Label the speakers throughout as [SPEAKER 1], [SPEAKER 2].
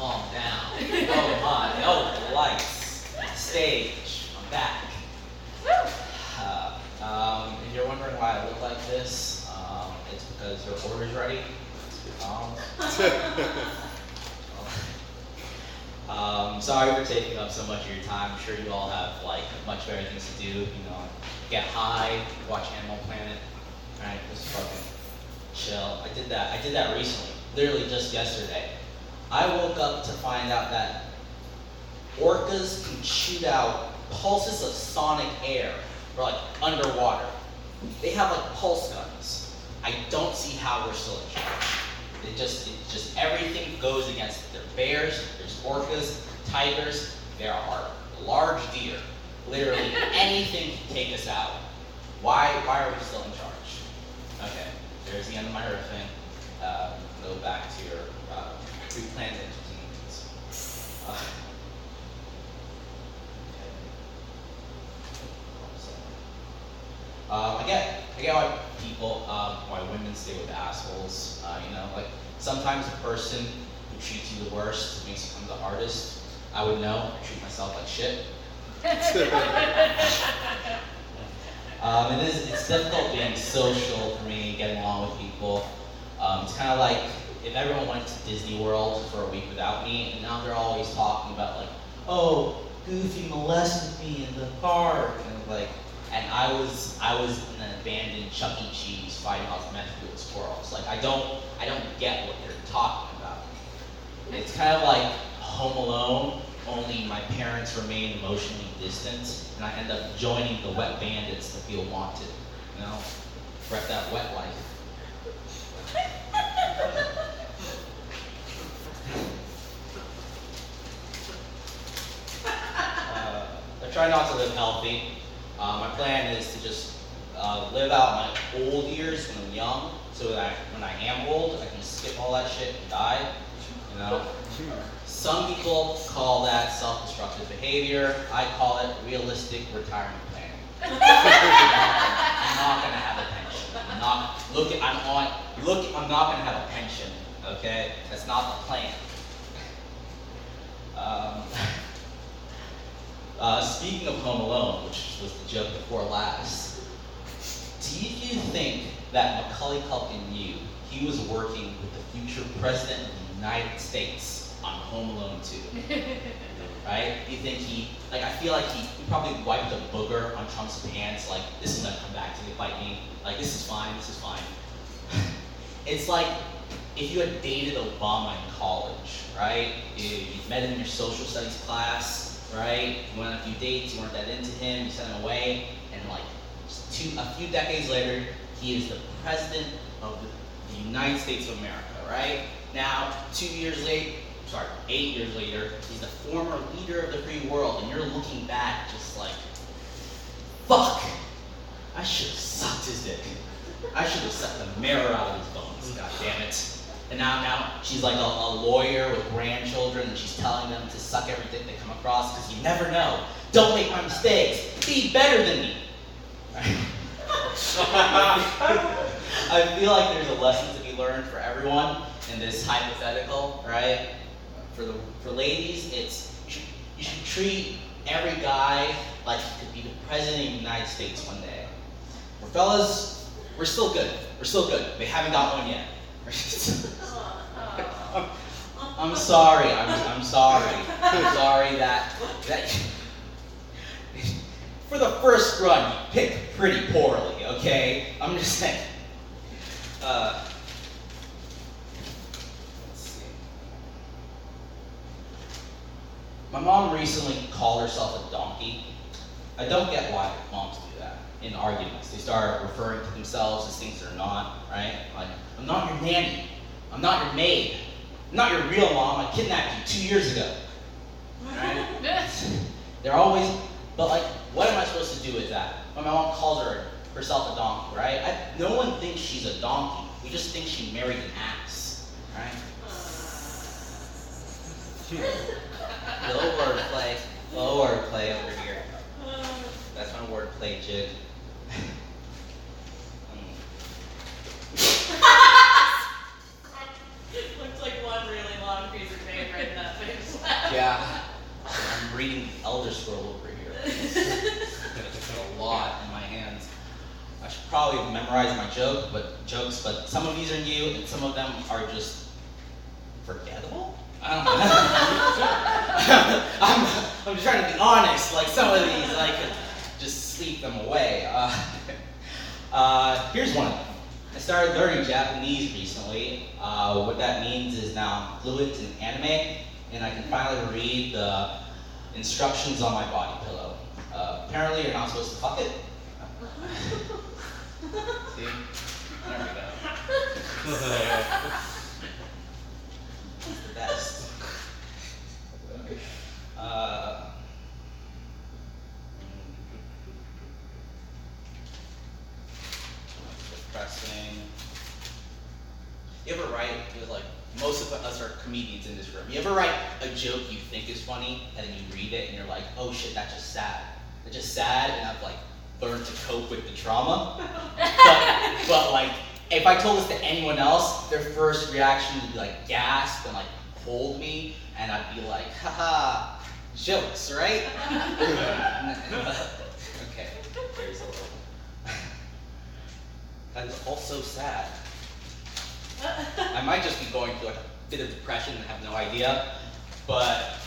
[SPEAKER 1] calm down. Oh my, oh, the lights, stage, I'm back. If you're wondering why I look like this, it's because your order's ready. Um, Sorry for taking up so much of your time. I'm sure you all have like much better things to do. Get high, watch Animal Planet, right? Just fucking chill. I did that recently, literally just yesterday. I woke up to find out that orcas can shoot out pulses of sonic air, or like underwater. They have like pulse guns. I don't see how we're still in charge. It just everything goes against it. There are bears, there's orcas, tigers, there are large deer. Literally anything can take us out. Why are we still in charge? Okay, there's the end of my riffing. Go back to your pre-planned entertainments. I get why why women stay with assholes. Like sometimes the person who treats you the worst makes you become the hardest. I would know. I treat myself like shit. It's difficult being social for me, getting along with people. It's kind of like if everyone went to Disney World for a week without me, and now they're always talking about like, oh, Goofy molested me in the park, and I was in an abandoned Chuck E. Cheese fighting off meth-fueled squirrels. Like I don't get what they're talking about. It's kind of like Home Alone, only my parents remain emotionally distant, and I end up joining the wet bandits to feel wanted. Rep that wet life. I try not to live healthy. My plan is to just live out my old years when I'm young, so that when I am old, I can skip all that shit and die. Some people call that self-destructive behavior. I call it realistic retirement planning. I'm not gonna have a pension. I'm not gonna have a pension. Okay, that's not the plan. Speaking of Home Alone, which was the joke before last, do you think that Macaulay Culkin knew he was working with the future president of the United States on Home Alone 2? Right? Do you think I feel like he probably wiped a booger on Trump's pants, like, this is gonna come back to bite me. Like, this is fine. It's like if you had dated Obama in college, right? You met him in your social studies class, right? You went on a few dates, you weren't that into him, you sent him away, and like a few decades later, he is the president of the United States of America, right? Now, 8 years later, he's the former leader of the free world, and you're looking back just like, fuck, I should have sucked his dick. I should have sucked the marrow out of his bones, god damn it. And now she's like a lawyer with grandchildren, and she's telling them to suck everything they come across, because you never know. Don't make my mistakes. Be better than me. I feel like there's a lesson to be learned for everyone in this hypothetical, right? For ladies, you should treat every guy like he could be the president of the United States one day. For fellas, we're still good. They haven't got one yet. I'm sorry. I'm sorry that for the first run you picked pretty poorly. Okay, I'm just saying. Let's see. My mom recently called herself a donkey. I don't get why moms do that in arguments. They start referring to themselves as things they're not, right? Like, I'm not your nanny. I'm not your maid. I'm not your real mom. I kidnapped you 2 years ago. Right? They're always, but like, what am I supposed to do with that? When my mom calls herself a donkey, right? No one thinks she's a donkey. We just think she married an ass, right? Little wordplay over here. That's my wordplay jig.
[SPEAKER 2] Looks like one really long piece of paper in that
[SPEAKER 1] probably memorize my jokes, but some of these are new and some of them are just forgettable. I don't know. I'm just trying to be honest. Like some of these, I could just sleep them away. Here's one of them. I started learning Japanese recently. What that means is now I'm fluent in anime, and I can finally read the instructions on my body pillow. Apparently, you're not supposed to fuck it. See? There we go. It's the best. Depressing. You ever write, like, most of us are comedians in this room. You ever write a joke you think is funny, and then you read it, and you're like, oh shit, that's just sad. It's just sad, and I've, like, learned to cope with the trauma. but like, if I told this to anyone else, their first reaction would be like gasp and like hold me, and I'd be like, haha, jokes, right? Okay, here's a little. That is also sad. I might just be going through like a bit of depression and have no idea, but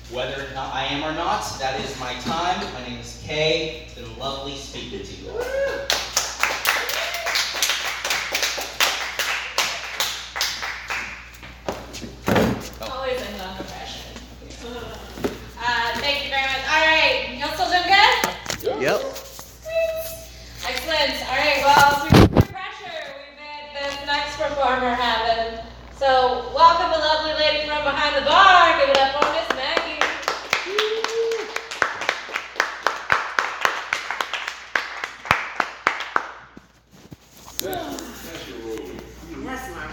[SPEAKER 1] whether or not I am or not, that is my time. My name is Kay. It's been lovely speaking to you all.
[SPEAKER 2] Always end on depression. Thank you very much. All right, y'all still doing good?
[SPEAKER 3] Yep.
[SPEAKER 2] Excellent. All right, well, through pressure, we made this next performer happen. So, welcome a lovely lady from behind the bar. Give it up for Miss Maggie.
[SPEAKER 4] That's my